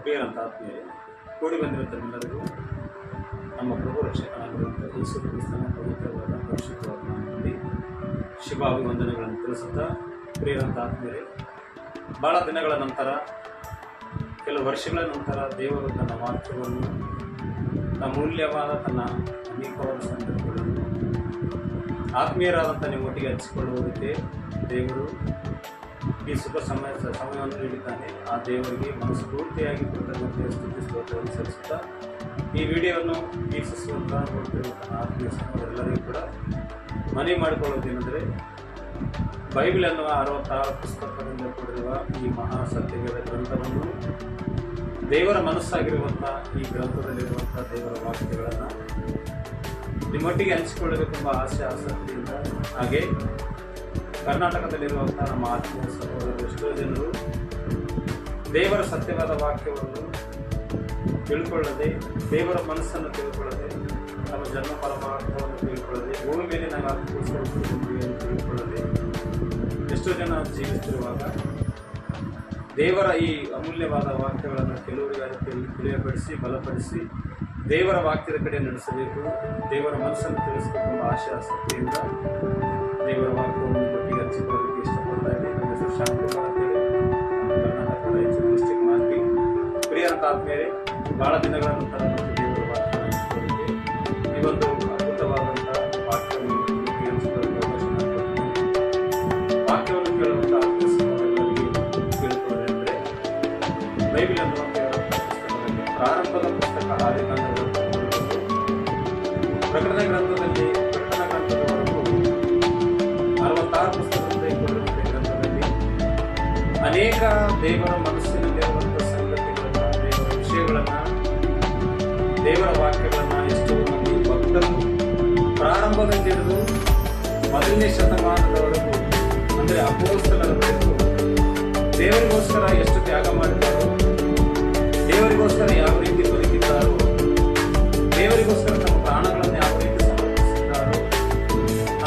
ಪ್ರಿಯರಂತ ಆತ್ಮೀಯರೇ, ಕೂಡಿ ಬಂದಿರುವ ತಮ್ಮೆಲ್ಲರಿಗೂ ನಮ್ಮ ಪ್ರಭು ರಕ್ಷಕನಾಗಿರುವಂಥ ಯೇಸು ಕ್ರಿಸ್ತನ ಪವಿತ್ರವಾದ ಪರಿಶುದ್ಧವಾದ ನಾಮದಲ್ಲಿ ಶುಭಾಭಿವಂದನೆಗಳನ್ನು ತಿಳಿಸುತ್ತಾ, ಪ್ರಿಯರಂತ ಆತ್ಮೀಯರೇ, ಭಾಳ ದಿನಗಳ ನಂತರ, ಕೆಲವು ವರ್ಷಗಳ ನಂತರ ದೇವರು ತನ್ನ ವಾಕ್ಯವನ್ನು, ಅಮೂಲ್ಯವಾದ ತನ್ನ ಅನೇಕವಾದ ಸಂದರ್ಭಗಳನ್ನು ಆತ್ಮೀಯರಾದಂಥ ನಿಮ್ಮೊಟ್ಟಿಗೆ ಹಂಚಿಕೊಳ್ಳುವುದಕ್ಕೆ ದೇವರು ಈ ಶುಭ ಸಮಯವನ್ನು ನೀಡಿದ್ದಾನೆ. ಆ ದೇವರಿಗೆ ಮನಸ್ಫೂರ್ತಿಯಾಗಿ ಕೃತಜ್ಞತೆ ಸ್ತುತಿ ಸ್ತೋತ್ರವನ್ನು ಸಲ್ಲಿಸುತ್ತಾ, ಈ ವಿಡಿಯೋವನ್ನು ವೀಕ್ಷಿಸುವಂಥ ನೋಡ್ತಿರುವಂಥ ಆತ್ಮೀಯ ಸಹೋದರರೆಲ್ಲರಿಗೂ ಕೂಡ ಮನವಿ ಮಾಡಿಕೊಳ್ಳೋದೇನೆಂದರೆ, ಬೈಬಲ್ ಎನ್ನುವ 66 ಪುಸ್ತಕದಿಂದ ಕೂಡಿರುವ ಈ ಮಹಾ ಸತ್ಯವೇದ ಗ್ರಂಥವನ್ನು, ದೇವರ ಮನಸ್ಸಾಗಿರುವಂಥ ಈ ಗ್ರಂಥದಲ್ಲಿರುವಂಥ ದೇವರ ವಾಕ್ಯಗಳನ್ನು ನಿಮ್ಮೊಟ್ಟಿಗೆ ಹಂಚಿಕೊಳ್ಳಬೇಕೆಂಬ ಆಸೆ ಆಸಕ್ತಿಯಿಂದ, ಹಾಗೆ ಕರ್ನಾಟಕದಲ್ಲಿರುವಂಥ ನಮ್ಮ ಆತ್ಮೀಯ ಸಹೋದರರು ಎಷ್ಟೋ ಜನರು ದೇವರ ಸತ್ಯವಾದ ವಾಕ್ಯವನ್ನು ತಿಳ್ಕೊಳ್ಳದೆ, ದೇವರ ಮನಸ್ಸನ್ನು ತಿಳ್ಕೊಳ್ಳದೆ, ನಮ್ಮ ಜನ್ಮ ಪರಮಾರ್ಥವನ್ನು ತಿಳ್ಕೊಳ್ಳದೆ, ಭೂಮಿ ಮೇಲೆ ನಾವು ಅದಕ್ಕೋಸ್ಕರ ತಿಳ್ಕೊಳ್ಳದೆ ಎಷ್ಟೋ ಜನ ಜೀವಿಸ್ತಿರುವಾಗ, ದೇವರ ಈ ಅಮೂಲ್ಯವಾದ ವಾಕ್ಯಗಳನ್ನು ಕೆಲವರಿಗಾಗಿ ತಿಳಿಯಪಡಿಸಿ ಬಲಪಡಿಸಿ ದೇವರ ವಾಕ್ಯದ ಕಡೆ ನಡೆಸಬೇಕು, ದೇವರ ಮನಸ್ಸನ್ನು ತಿಳಿಸಬೇಕೆಂಬ ಆಶೆ ಆಸಕ್ತಿಯಿಂದ ದೇವರ ವಾಕ್ಯವನ್ನು ಒಟ್ಟಿಗೆ ಹಂಚಿಕೊಳ್ಳೋದಕ್ಕೆ ಇಷ್ಟಪಡ್ತಾ ಇದೆ. ನಮ್ಮ ಹೆಸರು ಶಾಂತಕುಮಾರ್ ಅಂತೇಳಿ, ಕರ್ನಾಟಕ ರಾಯಚೂರು ಡಿಸ್ಟ್ರಿಕ್ಟ್ ಮಾರ್ಗಿ. ಪ್ರಿಯರಂತ ಆತ್ಮೀಯರೇ, ಭಾಳ ದಿನಗಳ ನಂತರ ಮತ್ತು ದೇವರ ವಾಕ್ಯ ಹಂಚಿಕೊಳ್ಳೋದಕ್ಕೆ ಈ ಒಂದು ಅದ್ಭುತವಾದಂಥ ವಾಕ್ಯವನ್ನು ಒಟ್ಟಿಗೆ ಹಂಚಿಕೊಳ್ಳೋದಕ್ಕೆ ಅವಕಾಶ ಮಾಡಿಕೊಡ್ತೀನಿ. ವಾಕ್ಯವನ್ನು ಕೇಳುವಂಥ ಆತ್ಮೀಯರಿಗೆ ಕೇಳಿಕೊಳ್ಳೋದಂದರೆ, ಬೈಬಲ್ ಅನ್ನುವ ಪುಸ್ತಕದಲ್ಲಿ ಪ್ರಾರಂಭದ ಪುಸ್ತಕ ಆದಿಕಾಂಡ ಪ್ರಕಟಣೆ ಗ್ರಂಥದಲ್ಲಿ, ಪ್ರಕಟಣಾ ಗ್ರಂಥದವರೆಗೂ 66 ಪುಸ್ತಕದಿಂದ ಕೊಡುವಂಥ ಗ್ರಂಥದಲ್ಲಿ ಅನೇಕ ದೇವರ ಮನಸ್ಸಿನಲ್ಲಿರುವಂಥ ಸಂಗತಿಗಳನ್ನು, ದೇವರ ವಿಷಯಗಳನ್ನು, ದೇವರ ವಾಕ್ಯಗಳನ್ನು ಎಷ್ಟೋ ಮಂದಿ ಭಕ್ತರು ಪ್ರಾರಂಭದಿಂದ ಹಿಡಿದು 1ನೇ ಶತಮಾನದವರೆಗೂ, ಅಂದರೆ ಅಪೊಸ್ತಲರವರೆಗೂ ದೇವರಿಗೋಸ್ಕರ ಎಷ್ಟು ತ್ಯಾಗ ಮಾಡಿದ್ದಾರೋ, ದೇವರಿಗೋಸ್ಕರ ಯಾವ ರೀತಿ ಬದುಕಿದ್ದಾರೋ, ದೇವರಿಗೋಸ್ಕರ ತಮ್ಮ ಪ್ರಾಣಗಳನ್ನು ಯಾವ ರೀತಿ ಸಮರ್ಪಿಸಿದ್ದಾರೋ,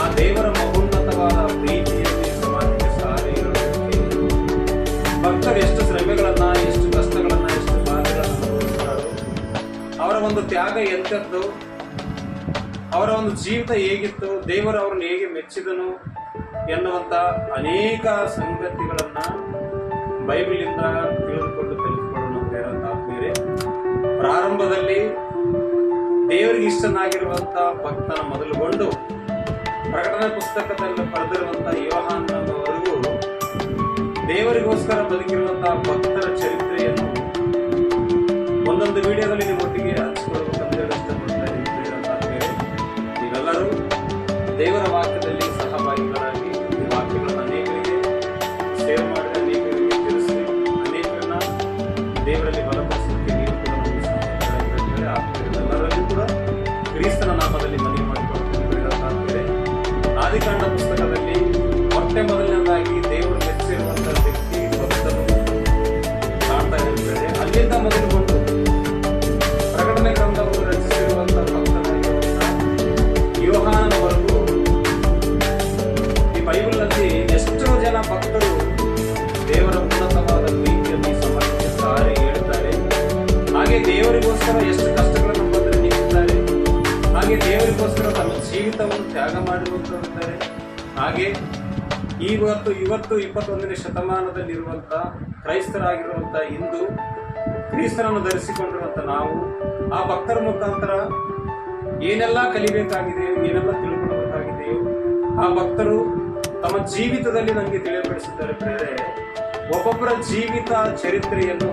ಆ ದೇವರ ಮಹೋನ್ನತವಾದ ಪ್ರೀತಿಯಲ್ಲಿ ಸಮಾಜಕ್ಕೆ ಸಾರಿ ಹೇಳುವುದಕ್ಕೆ ಭಕ್ತರು ಎಷ್ಟು ಶ್ರಮೆಗಳನ್ನು, ಎಷ್ಟು ಕಷ್ಟಗಳನ್ನು, ಎಷ್ಟು ಬಾಧೆಗಳನ್ನು ಅನುಭವಿಸ್ತಾರೋ, ಅವರ ಒಂದು ತ್ಯಾಗ ಎಂಥದ್ದು, ಅವರ ಒಂದು ಜೀವಿತ ಹೇಗಿತ್ತು, ದೇವರು ಅವರನ್ನು ಹೇಗೆ ಮೆಚ್ಚಿದನು ಎನ್ನುವಂಥ ಅನೇಕ ಸಂಗತಿಗಳನ್ನು ಬೈಬಲಿಂದ ತಿಳಿದುಕೊಂಡು ಕಲಿತುಕೊಳ್ಳೋಣ. ಬೇರಂತ ಆತ್ಮೀಯರೇ, ಪ್ರಾರಂಭದಲ್ಲಿ ದೇವರಿಗೆ ಇಷ್ಟನಾಗಿರುವಂಥ ಭಕ್ತನ ಮೊದಲುಗೊಂಡು ಪ್ರಕಟಣೆ ಪುಸ್ತಕದಲ್ಲಿ ಬರೆದಿರುವಂಥ ಯೋಹಾನನವರೆಗೂ ದೇವರಿಗೋಸ್ಕರ ಬದುಕಿರುವಂತಹ ಭಕ್ತರ ಚರಿತ್ರೆಯನ್ನು ಒಂದೊಂದು ವಿಡಿಯೋದಲ್ಲಿ ನಿಮ್ಮೊಟ್ಟಿಗೆ ಹಂಚಿಕೊಳ್ಳಬೇಕಂತ ಇಷ್ಟಪಡ್ತಾ ಇದ್ದೀರಿ. ನೀವೆಲ್ಲರೂ ದೇವರ ವಾಕ್ಯದಲ್ಲಿ ಸಹಭಾಗಿಗಳಾಗಿ ಈ ವಾಕ್ಯಗಳನ್ನು ಅನೇಕರಿಗೆ ಶೇರ್ ಮಾಡಿ, ಅನೇಕರಿಗೆ ತಿಳಿಸಿ, ಅನೇಕರನ್ನ ದೇವರಲ್ಲಿ ಬಲಪಡಿಸಲಿಕ್ಕೆ ನೀವು ಕೂಡ ನಮಗೆ ಸಹಾಯಕರಾಗಿರುತ್ತಾರೆ. ಎಲ್ಲರಲ್ಲೂ ಕೂಡ ಕ್ರಿಸ್ತನ ನಾಮದಲ್ಲಿ ಮನವಿ ಮಾಡಿಕೊಳ್ಳುತ್ತೇವೆ. ಆದಿಕಾಂಡ ಪುಸ್ತಕದಲ್ಲಿ ಮೊಟ್ಟ ಮೊದಲನೇದಾಗಿ ದೇವರು ಮೆಚ್ಚಿರುವಂಥ ವ್ಯಕ್ತಿ ಭಕ್ತನು ಕಾಣ್ತಾ ಇರುತ್ತದೆ. ಅಲ್ಲಿಂದ ಮೊದಲುಗೊಂಡು ಪ್ರಕಟಣೆ ಗ್ರಂಥವನ್ನು ರಚಿಸಿರುವಂಥ ಭಕ್ತನಾಗಿರುವಂಥ ಯೋಹಾನನವರೆಗೂ ಈ ಬೈಬಲ್ನಲ್ಲಿ ಎಷ್ಟೋ ಜನ ಭಕ್ತರು ದೇವರ ಉನ್ನತವಾದ ಪ್ರೀತಿಯಲ್ಲಿ ಸಮಾಜಕ್ಕೆ ಸಾರಿ ಹೇಳುತ್ತಾರೆ. ಹಾಗೆ ದೇವರಿಗೋಸ್ಕರ ಎಷ್ಟು ಕಷ್ಟಗಳನ್ನು ಬಂದರೆ ನೀಡುತ್ತಾರೆ. ಹಾಗೆ ದೇವರಿಗೋಸ್ಕರ ತಮ್ಮ ಜೀವಿತವನ್ನು ತ್ಯಾಗ ಮಾಡಿರುತ್ತಾರೆ. ಹಾಗೆ ಇವತ್ತು 21ನೇ ಶತಮಾನದಲ್ಲಿರುವಂಥ ಕ್ರೈಸ್ತರಾಗಿರುವಂಥ ಇಂದು ಕ್ರಿಸ್ತನನ್ನು ಧರಿಸಿಕೊಂಡಿರುವಂಥ ನಾವು ಆ ಭಕ್ತರ ಮುಖಾಂತರ ಏನೆಲ್ಲ ಕಲಿಬೇಕಾಗಿದೆಯೋ, ಏನೆಲ್ಲ ತಿಳ್ಕೊಳ್ಳಬೇಕಾಗಿದೆಯೋ ಆ ಭಕ್ತರು ತಮ್ಮ ಜೀವಿತದಲ್ಲಿ ನಮಗೆ ತಿಳಿಯಪಡಿಸಿದ್ದಾರೆ. ಪ್ರೇರೆ, ಒಬ್ಬೊಬ್ಬರ ಜೀವಿತ ಚರಿತ್ರೆಯನ್ನು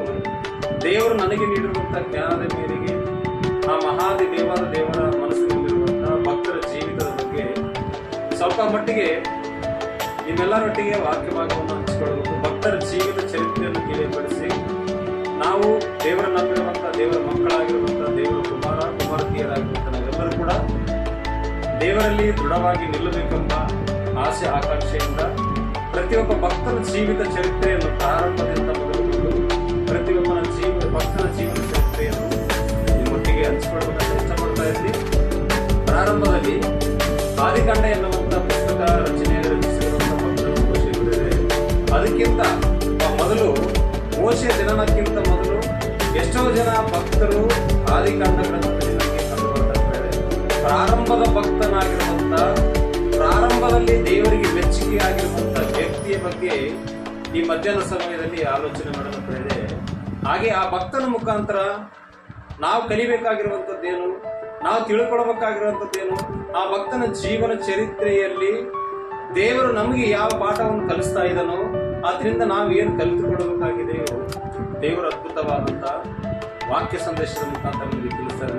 ದೇವರು ನನಗೆ ನೀಡಿರುವಂಥ ಜ್ಞಾನದ ಮೇರೆಗೆ ಆ ಮಹಾದಿ ದೇವಾದ ದೇವರ ಮನಸ್ಸಿನಲ್ಲಿರುವಂತಹ ಭಕ್ತರ ಜೀವಿತದ ಬಗ್ಗೆ ಸ್ವಲ್ಪ ಮಟ್ಟಿಗೆ ನಿಮ್ಮೆಲ್ಲರೊಟ್ಟಿಗೆ ವಾಕ್ಯಭಾಗವನ್ನು ಹಂಚಿಕೊಳ್ಳಬೇಕು. ಭಕ್ತರ ಜೀವಿತ ಚರಿತ್ರೆಯನ್ನು ತಿಳಿಯಪಡಿಸಿ ನಾವು ದೇವರ ನಂಬಿರುವಂಥ, ದೇವರ ಮಕ್ಕಳಾಗಿರುವಂಥ, ದೇವರ ಕುಮಾರತಿಯರಾಗಿರುವಂಥ ನಾವೆಲ್ಲರೂ ಕೂಡ ದೇವರಲ್ಲಿ ದೃಢವಾಗಿ ನಿಲ್ಲಬೇಕೆಂಬ ಆಸೆ ಆಕಾಂಕ್ಷೆಯಿಂದ ಪ್ರತಿಯೊಬ್ಬ ಭಕ್ತರ ಜೀವಿತ ಚರಿತ್ರೆಯನ್ನು ಪ್ರಾರಂಭದಿಂದ ಮೊದಲುಗೊಂಡು ಪ್ರತಿಯೊಬ್ಬನ ಭಕ್ತನ ಜೀವನ ಚರಿತ್ರೆಯನ್ನು ನಿಮ್ಮೊಟ್ಟಿಗೆ ಹಂಚಿಕೊಳ್ಳಬೇಕಂತ ಇಷ್ಟಪಡ್ತಾ ಇದ್ವಿ. ಪ್ರಾರಂಭದಲ್ಲಿ ಆದಿಕಾಂಡ ಎನ್ನುವಂಥ ಪುಸ್ತಕ ರಚಿಸಿರುವಂಥ ಭಕ್ತರು ಮೋಶೆಗಳಿದೆ. ಅದಕ್ಕಿಂತ ಮೊದಲು ಮೋಶೆ ಜನನಕ್ಕಿಂತ ಮೊದಲು ಎಷ್ಟೋ ಜನ ಭಕ್ತರು ಆದಿಕಾಂಡ ಗ್ರಂಥದಲ್ಲಿ ನಮಗೆ ಕಂಡು ಬರ್ತಾರೆ. ಪ್ರಾರಂಭದ ಭಕ್ತನಾಗಿರುವಂತ, ಪ್ರಾರಂಭದಲ್ಲಿ ದೇವರಿಗೆ ಮೆಚ್ಚುಗೆ ಆಗಿರುವಂತ ವ್ಯಕ್ತಿಯ ಬಗ್ಗೆ ಈ ಮಧ್ಯಾಹ್ನ ಸಮಯದಲ್ಲಿ ಆಲೋಚನೆ ಮಾಡಲಾಗಿದೆ. ಹಾಗೆ ಆ ಭಕ್ತನ ಮುಖಾಂತರ ನಾವು ಕಲಿಬೇಕಾಗಿರುವಂಥದ್ದೇನು, ನಾವು ತಿಳ್ಕೊಳ್ಬೇಕಾಗಿರುವಂಥದ್ದೇನು, ಆ ಭಕ್ತನ ಜೀವನ ಚರಿತ್ರೆಯಲ್ಲಿ ದೇವರು ನಮಗೆ ಯಾವ ಪಾಠವನ್ನು ಕಲಿಸ್ತಾ ಇದ್ದಾನೋ ಅದರಿಂದ ನಾವು ಏನು ಕಲಿತುಕೊಳ್ಳಬೇಕಾಗಿದೆಯೋ ದೇವರ ಅದ್ಭುತವಾದಂಥ ವಾಕ್ಯ ಸಂದೇಶದ ಮುಖಾಂತರ ನಮಗೆ ತಿಳಿಸ್ತಾರೆ.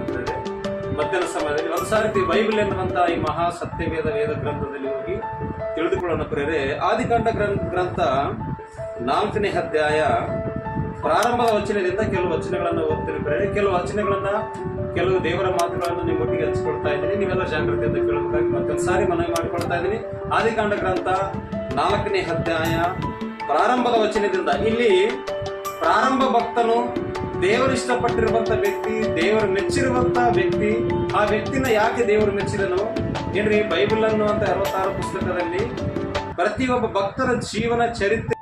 ಮಧ್ಯಾಹ್ನ ಸಮಯದಲ್ಲಿ ಒಂದು ಸಾರಿ ಬೈಬಲ್ ಎನ್ನುವಂಥ ಈ ಮಹಾ ಸತ್ಯವೇದ ವೇದ ಗ್ರಂಥದಲ್ಲಿ ಹೋಗಿ ತಿಳಿದುಕೊಳ್ಳೋಣ ಪ್ರೇರೆ. ಆದಿಕಾಂಡ ಗ್ರಂಥ 4ನೇ ಅಧ್ಯಾಯ ಪ್ರಾರಂಭದ ವಚನದಿಂದ ಕೆಲವು ವಚನಗಳನ್ನು ಓದ್ತೀನಿ ಪ್ರೇರೆ. ಕೆಲವು ದೇವರ ಮಾತುಗಳನ್ನು ನಿಮ್ಮೊಟ್ಟಿಗೆ ಹಂಚಿಕೊಳ್ತಾ ಇದ್ದೀನಿ. ನೀವೆಲ್ಲ ಜಾಗೃತಿಯಿಂದ ಕೇಳಬೇಕಾಗಿ ಮತ್ತೊಂದು ಸಾರಿ ಮನವಿ ಮಾಡಿಕೊಳ್ತಾ ಇದ್ದೀನಿ. ಆದಿಕಾಂಡ ಗ್ರಂಥ 4ನೇ ಅಧ್ಯಾಯ ಪ್ರಾರಂಭದ ವಚನದಿಂದ. ಇಲ್ಲಿ ಪ್ರಾರಂಭ ಭಕ್ತನು ದೇವರು ಇಷ್ಟಪಟ್ಟಿರುವಂತ ವ್ಯಕ್ತಿ, ದೇವರು ಮೆಚ್ಚಿರುವಂತ ವ್ಯಕ್ತಿ. ಆ ವ್ಯಕ್ತಿನ ಯಾಕೆ ದೇವರು ಮೆಚ್ಚಿದನು ಏನ್ರಿ? ಬೈಬಲ್ ಅನ್ನುವಂತ 66 ಪುಸ್ತಕದಲ್ಲಿ ಪ್ರತಿಯೊಬ್ಬ ಭಕ್ತರ ಜೀವನ ಚರಿತ್ರೆ